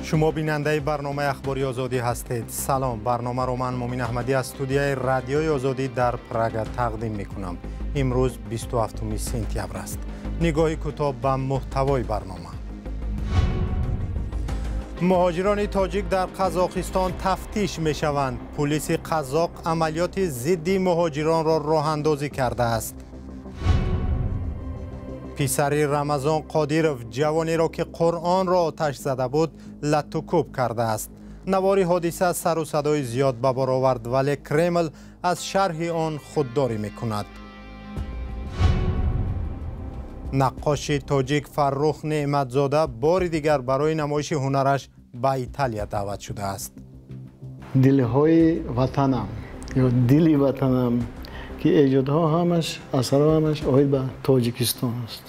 شما بیننده برنامه اخباری آزادی هستید. سلام، برنامه رو من مومین احمدی از استودیوی رادیوی آزادی در پراگ تقدیم میکنم. امروز 27 سپتامبر است. نگاهی کوتاه به محتوای برنامه. مهاجران تاجیک در قزاقستان تفتیش می شوند. پلیس قزاق عملیات ضد مهاجران را راه اندازی کرده است. پسر رمضان قادیروف جوانی را که قرآن را آتش زده بود لطوکوب کرده است. نوار حادثه سر و صدای زیاد به بار آورد، ولی کرمل از شرح آن خودداری میکند. نقاش تاجیک فرخ نعمتزاده بار دیگر برای نمایش هنرش به ایتالیا دعوت شده است. دلهای وطنم یا دلی وطنم که ایجادها همش اثرها همش آید به تاجیکستان است.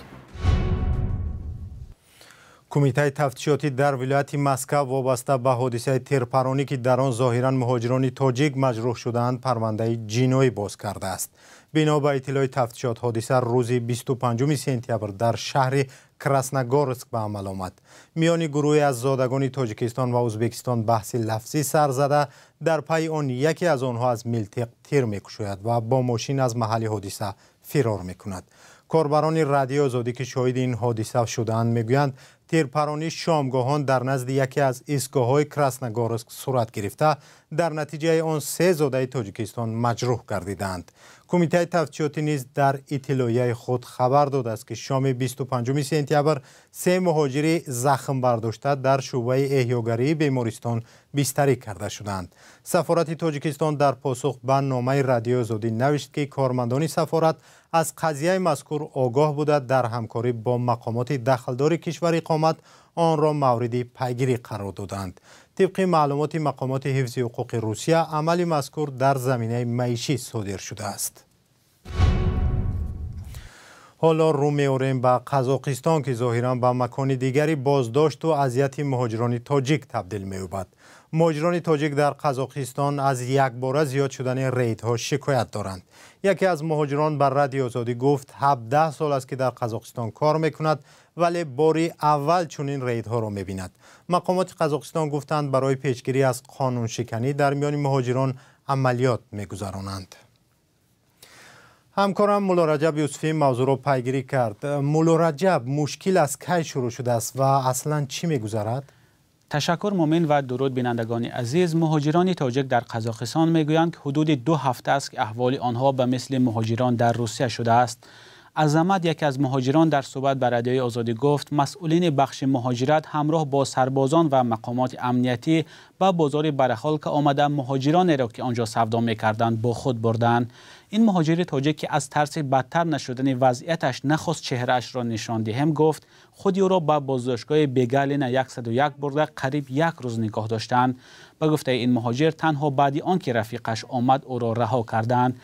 کمیته تفتیشاتی در ولایت مسکو وابسته به حادثه تیرپرانی که در آن ظاهرا مهاجران تاجیک مجروح شدند پرونده جنایی باز کرده است. بنا به اطلاع تفتیشات، حادثه روز 25 سپتامبر در شهر کراسنگورسک به عمل آمد. میان گروهی از زادگان تاجیکستان و ازبکستان بحث لفظی سر زده، در پی آن یکی از آنها از ملتق تیر میکشاید و با ماشین از محل حادثه فرار میکند. کاربران رادیو آزادی که شاهد این حادثه شدند میگویند تیرپرانی شامگاهان در نزد یکی از ایستگاه‌های کراسنگورسک صورت گرفته، در نتیجه آن 3 زاده تاجیکستان مجروح گردیدند. کمیته تفتیشاتی نیز در اطلاعیه خود خبر داده است که شام 25 سپتامبر 3 مهاجر زخم برداشته در شعبه احیاگری بیمارستان بستری کرده شدند. سفارت تاجیکستان در پاسخ به نامه رادیو آزادی نوشت که کارمندان سفارت از قضیه مذکور آگاه بوده، در همکاری با مقامات دخلدار کشور اقامت آن را مورد پیگیری قرار دادند. طبق معلومات مقامات حفظ حقوق روسیه، عمل مذکور در زمینه معیشی صادر شده است. حالا رو می‌آوریم به قزاقستان که ظاهراً به مکان دیگری بازداشت و اذیت مهاجران تاجیک تبدیل می‌یابد. مهاجران تاجیک در قزاقستان از یکباره زیاد شدن ریدها شکایت دارند. یکی از مهاجران بر رادیو آزادی گفت 17 سال است که در قزاقستان کار می‌کند، ولی باری اول چنین ریدها را می‌بیند. مقامات قزاقستان گفتند برای پیشگیری از قانون شکنی در میان مهاجران عملیات می‌گذرانند. همکارم مولا رجب یوسفی موضوع را پیگیری کرد. مولا رجب، مشکل از کی شروع شده است و اصلا چی می‌گذرد؟ تشکر مومن و درود بینندگان عزیز. مهاجران تاجیک در قزاقستان میگویند که حدود 2 هفته است که احوال آنها به مثل مهاجران در روسیه شده است. عظمت، یکی از مهاجران، در صحبت به رادیوی آزادی گفت مسئولین بخش مهاجرت همراه با سربازان و مقامات امنیتی به بازار برخال که آمده مهاجرانی را که آنجا سودا میکردند با خود بردند. این مهاجر تاجیک که از ترس بدتر نشدن وضعیتش نخواست چهرهش را نشان دهم، گفت خودی او را به بازداشتگاه بیگالین 101 برده قریب 1 روز نگاه داشتند. به گفته این مهاجر تنها بعد آنکه رفیقش آمد او را رها کردند.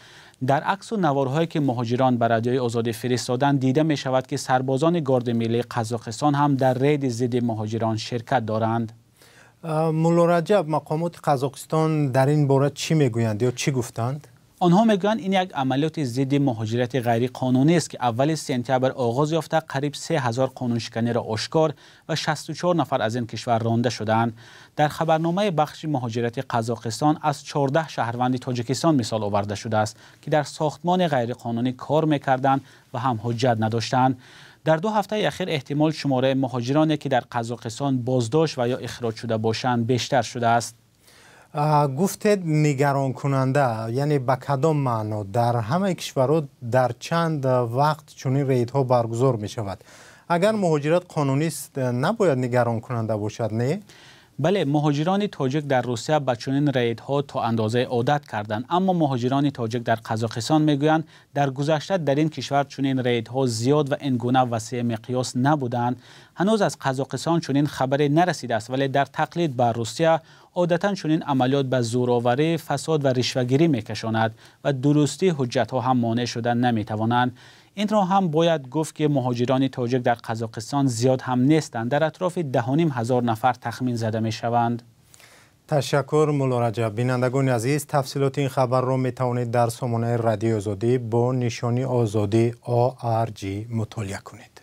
در عکس و نوارهایی که مهاجران به رادیوی آزادی فرستادند دیده می شود که سربازان گارد ملی قزاقستان هم در رید ضد مهاجران شرکت دارند. مولا رجب، مقامات قزاقستان در این باره چی میگویند یا چی گفتند؟ آنها میگویند این یک عملیات ضد مهاجرت غیر قانونی است که اول سپتامبر آغاز یافته قریب 3000 قانون شکنی را آشکار و 64 نفر از این کشور رانده شدند. در خبرنامه بخش مهاجرت قزاقستان از 14 شهروند تاجیکستان مثال آورده شده است که در ساختمان غیر قانونی کار میکردند و هم حجت نداشتند. در 2 هفته اخیر احتمال شماره مهاجرانی که در قزاقستان بازداشت و یا اخراج شده باشند بیشتر شده است. گفتید نگران کننده، یعنی به کدام معنا؟ در همه کشورها در چند وقت چنین ریدها برگزار می شود. اگر مهاجرت قانونی است نباید نگران کننده باشد، نه؟ بله، مهاجران تاجیک در روسیه به چنین ریدها تا اندازه عادت کردند، اما مهاجران تاجیک در قزاقستان میگویند در گذشته در این کشور چنین ریدها زیاد و اینگونه وسیع مقیاس نبودند. هنوز از قزاقستان چنین خبری نرسیده است، ولی در تقلید به روسیه عادتا چنین عملیات به زورآوری، فساد و رشوه‌گیری میکشاند و درستی حجت‌ها هم مانع شدن نمیتوانند. این را هم باید گفت که مهاجران تاجیک در قزاقستان زیاد هم نیستند، در اطراف 10,500 نفر تخمین زده می شوند. تشکر مولا رجب. بینندگان عزیز، تفصیلات این خبر را می توانید در سامانه رادیو آزادی با نشانی آزادی ARG مطالعه کنید.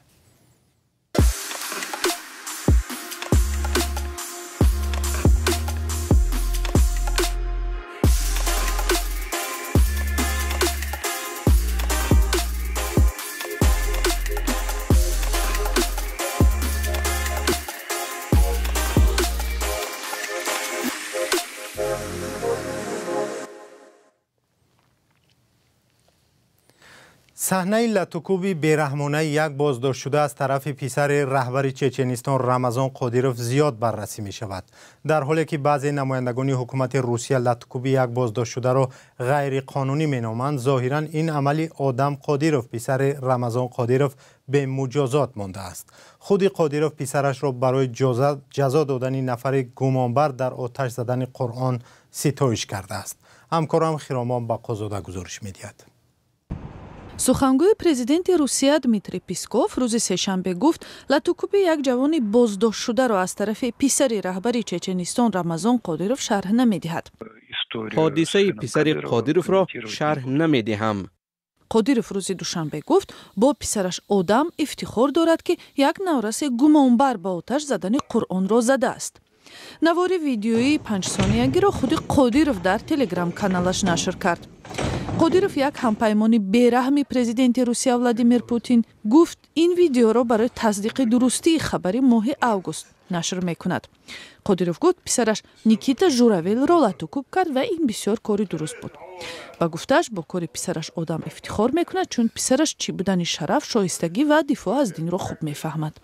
صحنه لطوکوبی بیرحمانه یک بازداشت شده از طرف پسر رهبر چچنستان رمضان قادیروف زیاد بررسی می شود. در حالی که بعضی نمایندگان حکومت روسیه لطوکوبی یک بازداشت شده را غیر قانونی می نامند، ظاهرا این عملی آدم قادیروف پسر رمضان قادیروف به مجازات مانده است. خود قادیروف پسرش را برای جزا دادن نفر گمانبر در آتش زدن قرآن ستایش کرده است. همکارم خرامان بقازاده گزارش می دهد. سخنگوی پرزیدنت روسیه دمیتری پیسکوف روز سه‌شنبه گفت لطوکوبی یک جوان بازداشت شده را از طرف پسر رهبر چچنستان رمضان قادیروف شرح نمی‌دهد. حادثه پسر قادیروف را شرح نمی‌دهم. قادیروف روز دوشنبه گفت با پسرش آدم افتخار دارد که یک نورس گمانبر با آتش زدن قرآن را زده است. نوار ویدیویی 5 ثانیه‌ای را خود قادیروف در تلگرام کانالش نشر کرد. قادیروف یک همپیمان بیرحمی پرزیدنت روسیه ولادیمیر پوتین گفت این ویدیو را برای تصدیق درستی خبری ماه اوگوست نشر میکند. قادیروف گفت پسرش نیکیتا ژوراول را لطوکوب کرد و این بسیار کاری درست بود. با گفتش با کاری پسرش آدم افتخار میکند چون پسرش چی بودن شرف، شایستگی و دفاع از دین را خوب میفهمد.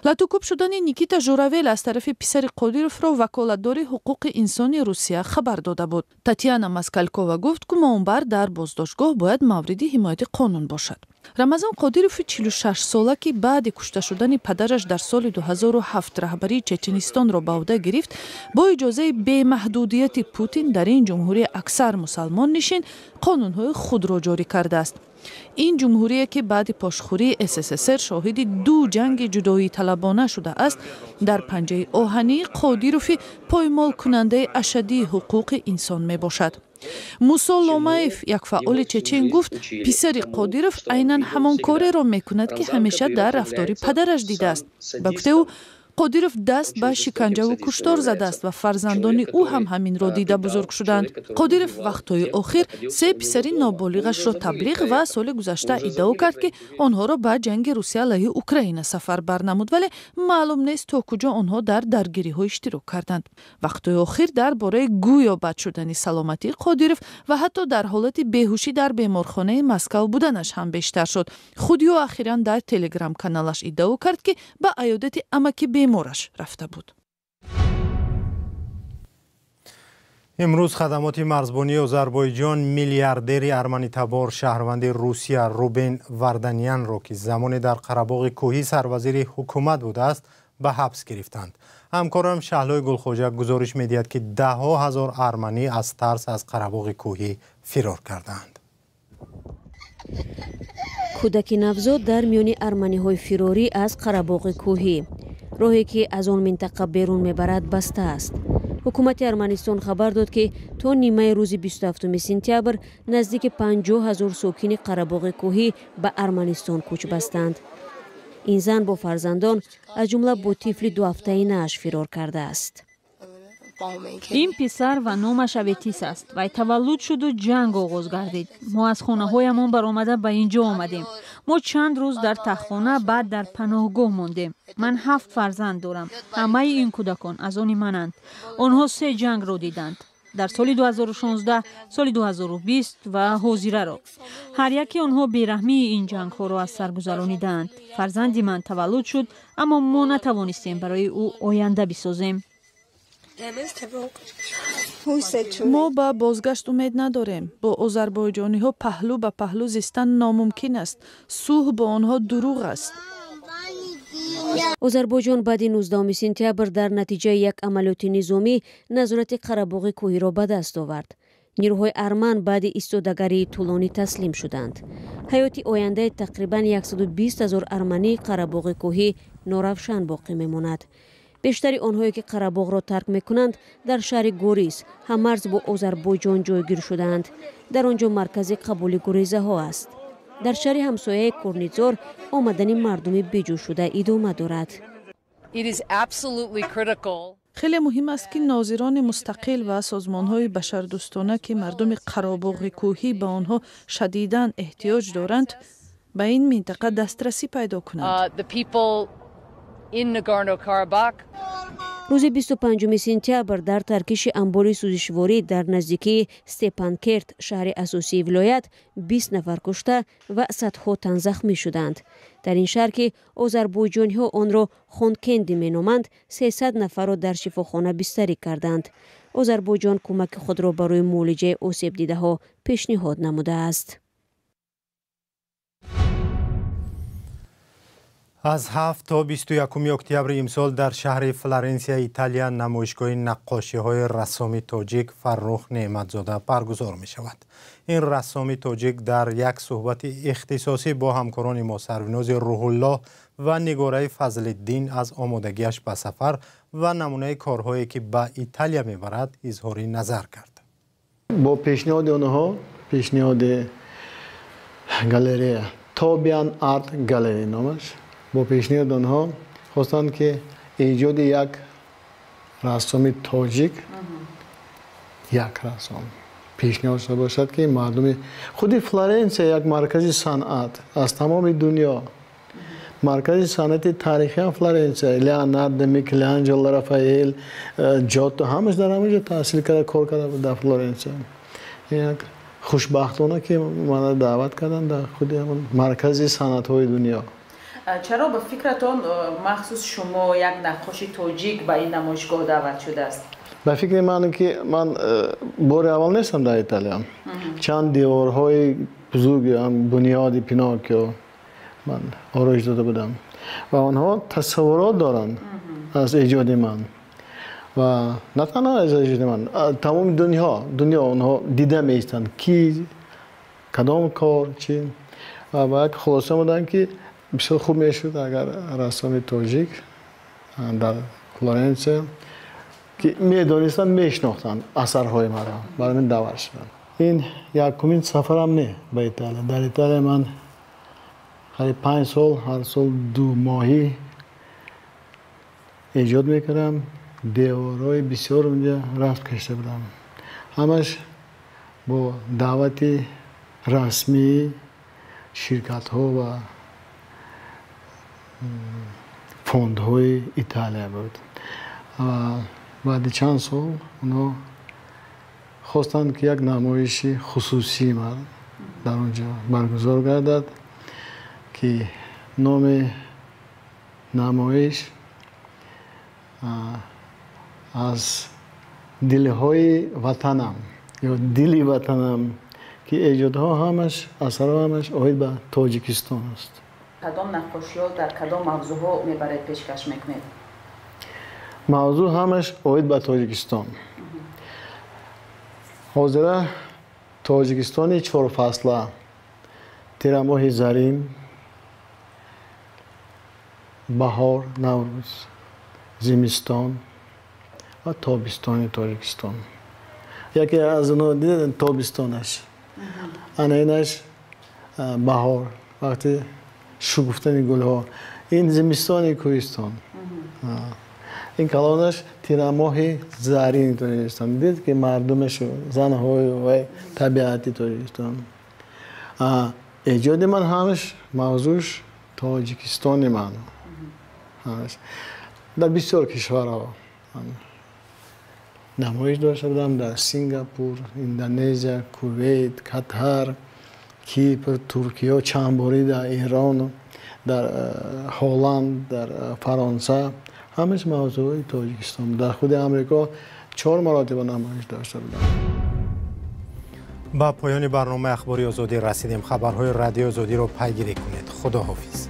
لطوکوب شدن نیکیتا ژوراول از طرف پسر قادیروف را وکالتدار حقوق انسانی روسیه خبر داده بود. تاتیانا ماسکالکووا گفت گمانبر در بازداشتگاه باید مورد حمایت قانون باشد. رمضان قادیروف 46 ساله که بعد کشته شدن پدرش در سال 2007 رهبری چچنستان را به عهده گرفت، با اجازه بی‌محدودیت پوتین در این جمهوری اکثر مسلمان نشین قانون‌های خود را جاری کرده است. این جمهوری که بعد پاشخوری SSSR شاهد 2 جنگ جدایی طلبانه شده است، در پنجه آهنی قادیروف پایمال کننده اشدی حقوق انسان می باشد. موسی لومایف یک فعال چچن گفت پسر قادیروف عیناً همان کاری را می کند که همیشه در رفتار پدرش دیده است. با گفته او قادیروف دست به شکنجه و کشتار زده است و فرزندان او هم همین را دیده بزرگ شدند. قادیروف وقتهای آخر 3 پسر نابالغش را تبلیغ و سال گذشته ادعا کرد که آنها را به جنگ روسیه علیه اوکراین سفر برنمود، ولی معلوم نیست تا کجا آنها در درگیری ها اشتراک کردند. وقتهای آخر درباره گویا بد شدن سلامتی قادیروف و حتی در حالت بیهوشی در بیمارخانه مسکو بودنش هم بیشتر شد. خودی او اخیراً در تلگرام کانالش ادعا کرد که به عیادت امکی بیمارش رفته بود. امروز خدمات مرزبانی آذربایجان میلیاردر ارمنی تبار شهروند روسیه روبن واردانیان را که زمان در قره‌باغ کوهی سروزیر حکومت بوده است به حبس گرفتند. همکارم شهلای گلخوجه گزارش می‌دهد که 10,000 ارمنی از ترس از قره‌باغ کوهی فرار کردند. کودک نوزاد در میان ارمنی‌های فراری از قره‌باغ کوهی، راهی که از آن منطقه بیرون میبرد بسته است. حکومت ارمنستان خبر داد که تا نیمه روز 27 سپتامبر نزدیک 50,000 ساکن قره‌باغ کوهی به ارمنستان کوچ بستند. این زن با فرزندان از جمله با طفل 2 هفته‌ای نش فرار کرده است. این پسر و نامش اوتیس است و تولد شد و جنگ آغاز گردید. ما از خانه هایمان برآمده به اینجا آمدیم. ما چند روز در تختخانه، بعد در پناهگاه ماندیم. من 7 فرزند دارم. همه این کودکان از آن منند. آنها 3 جنگ را دیدند. در سال 2016، سال 2020 و حاضره را. هر یکی آنها بیرحمی این جنگ ها را از سر گذرانیدند. فرزندی من تولد شد، اما ما نتوانستیم برای او آینده بسازیم. ما به بازگشت امید نداریم. با آذربایجانی ها پهلو به پهلو زیستن ناممکن است. صلح با آنها دروغ است. آذربایجان بعد 19 سپتامبر در نتیجه یک عملیات نظامی نظارت قره‌باغ کوهی را به دست آورد. نیروهای ارمن بعد ایستادگی طولانی تسلیم شدند. حیات آینده تقریبا 120,000 ارمنی قره‌باغ کوهی ناروشن باقی میماند. بیشتری آنهایی که قره‌باغ را ترک میکنند در شهر گوریس هم مرز با آذربایجان جایگیر شدند. در آنجا مرکز قبول گریزه ها است. در شهر همسایه کورنیزار آمدن مردم بیجو شده ادامه دارد. خیلی مهم است که ناظران مستقل و سازمان‌های بشردوستانه که مردم قره‌باغ کوهی به آنها شدیداً احتیاج دارند به این منطقه دسترسی پیدا کنند. روز 25 سپتامبر در ترکیش انباری سوزشواری در نزدیکی استپانکرت شهر اساسی ولایت 20 نفر کشته و صدها تن زخمی شدند. در این شهر که آذربایجانی‌ها آن را خونکندی می‌نامند 300 نفر را در شفاخانه بستری کردند. آذربایجان کمک خود را برای معالجه آسیب دیده‌ها پیشنهاد نموده است. از 7 تا 21 اکتبر امسال در شهر فلورانسیا ایتالیا نمایشگاه نقاشی‌های رسام تاجیک فرخ نعمتزاده برگزار می‌شود. این رسام تاجیک در یک صحبت اختصاصی با همکاران ما سروناز روح الله و نگاره فضل الدین از آمادگیش به سفر و نمونه کارهایی که به ایتالیا می‌برد اظهار نظر کرد. با پیشنهاد آنها، پیشنهاد گالری توبیان آرت گالری نامش، با پیشنهاد آنها خواستند که ایجاد یک رسام تاجیک، یک رسام پیشنهاد شده باشد که مردم خود فلورانسیا یک مرکز صنعت از تمام دنیا، مرکز صنعت تاریخی فلورانسیا، لیوناردو، میکلانجلو، رافائل، جوتو همش در همونجا تحصیل کرده، کار کرده در فلورانسیا. یک خوشبختانه که من دعوت کردن در خود مرکز صنعت‌های دنیا. چرا به فکرتون مخصوص شما یک نقاش تاجیک به این نمایشگاه دعوت شده است؟ به فکر من که من بار اول نیستم در ایتالیا. چند دیوارهای بزرگ بنیاد پیناکیو من آرایش داده بودم و آنها تصورات دارند از ایجاد من و نه تنها از ایجاد من، تمام دنیا آنها دیده می‌ایستند کی کدام کار چی و بعد خلاصه بودن که بسیار خوب میشد اگر رسام تاجیک در فلورانسیا که میدانستند میشناختند اثرهای مرا برای من دعوت شدند. این یکمین سفرم نه به ایتالیا. در ایتالیا من قریب 5 سال هر سال 2 ماهی ایجاد میکردم. دیوارهای بسیار اونجا رفت کشته بودم، همش با دعوت رسمی شرکت ها و فوندهای ایتالیا بود. بعد چند سال اونا خواستند که یک نمایش خصوصی من در اونجا برگزار گردد که نام نمایش از دلهای وطنم یا دلی وطنم که ایجادها همش اثرها همش آید به تاجیکستان است. کدام نقاشی‌ها در کدام موضوع‌ها میبرید پیشکش میکنید؟ موضوع همش آید به تاجیکستان. حاضر تاجیکستان 4 فصله، تیر ماه زرین، بهار، نوروز، زمستان و تابستان تاجیکستان. یکی از اونها دیدن تابستانش، اینش بهار وقتی شکفتن گلها، این زمستان کوهستان. این کلانش تیر ماه زرین تاجیکستان. دید که مردمش زنهای و طبیعتی تاجیکستان. ایجاد من همش موضوعش تاجیکستان من همش در بسیار کشورها نمایش داشته بودم، در سینگاپور، اندونزیا، کویت، قطر، کیپر، ترکیه، چند باری در ایران، در هلند، در فرانسه، همش موضوع تاجیکستان. در خود امریکا 4 مراتب نمایش داشته بودم. با پایان برنامه اخباری آزادی رسیدیم. خبرهای رادیو آزادی را پیگیری کنید. خداحافظ.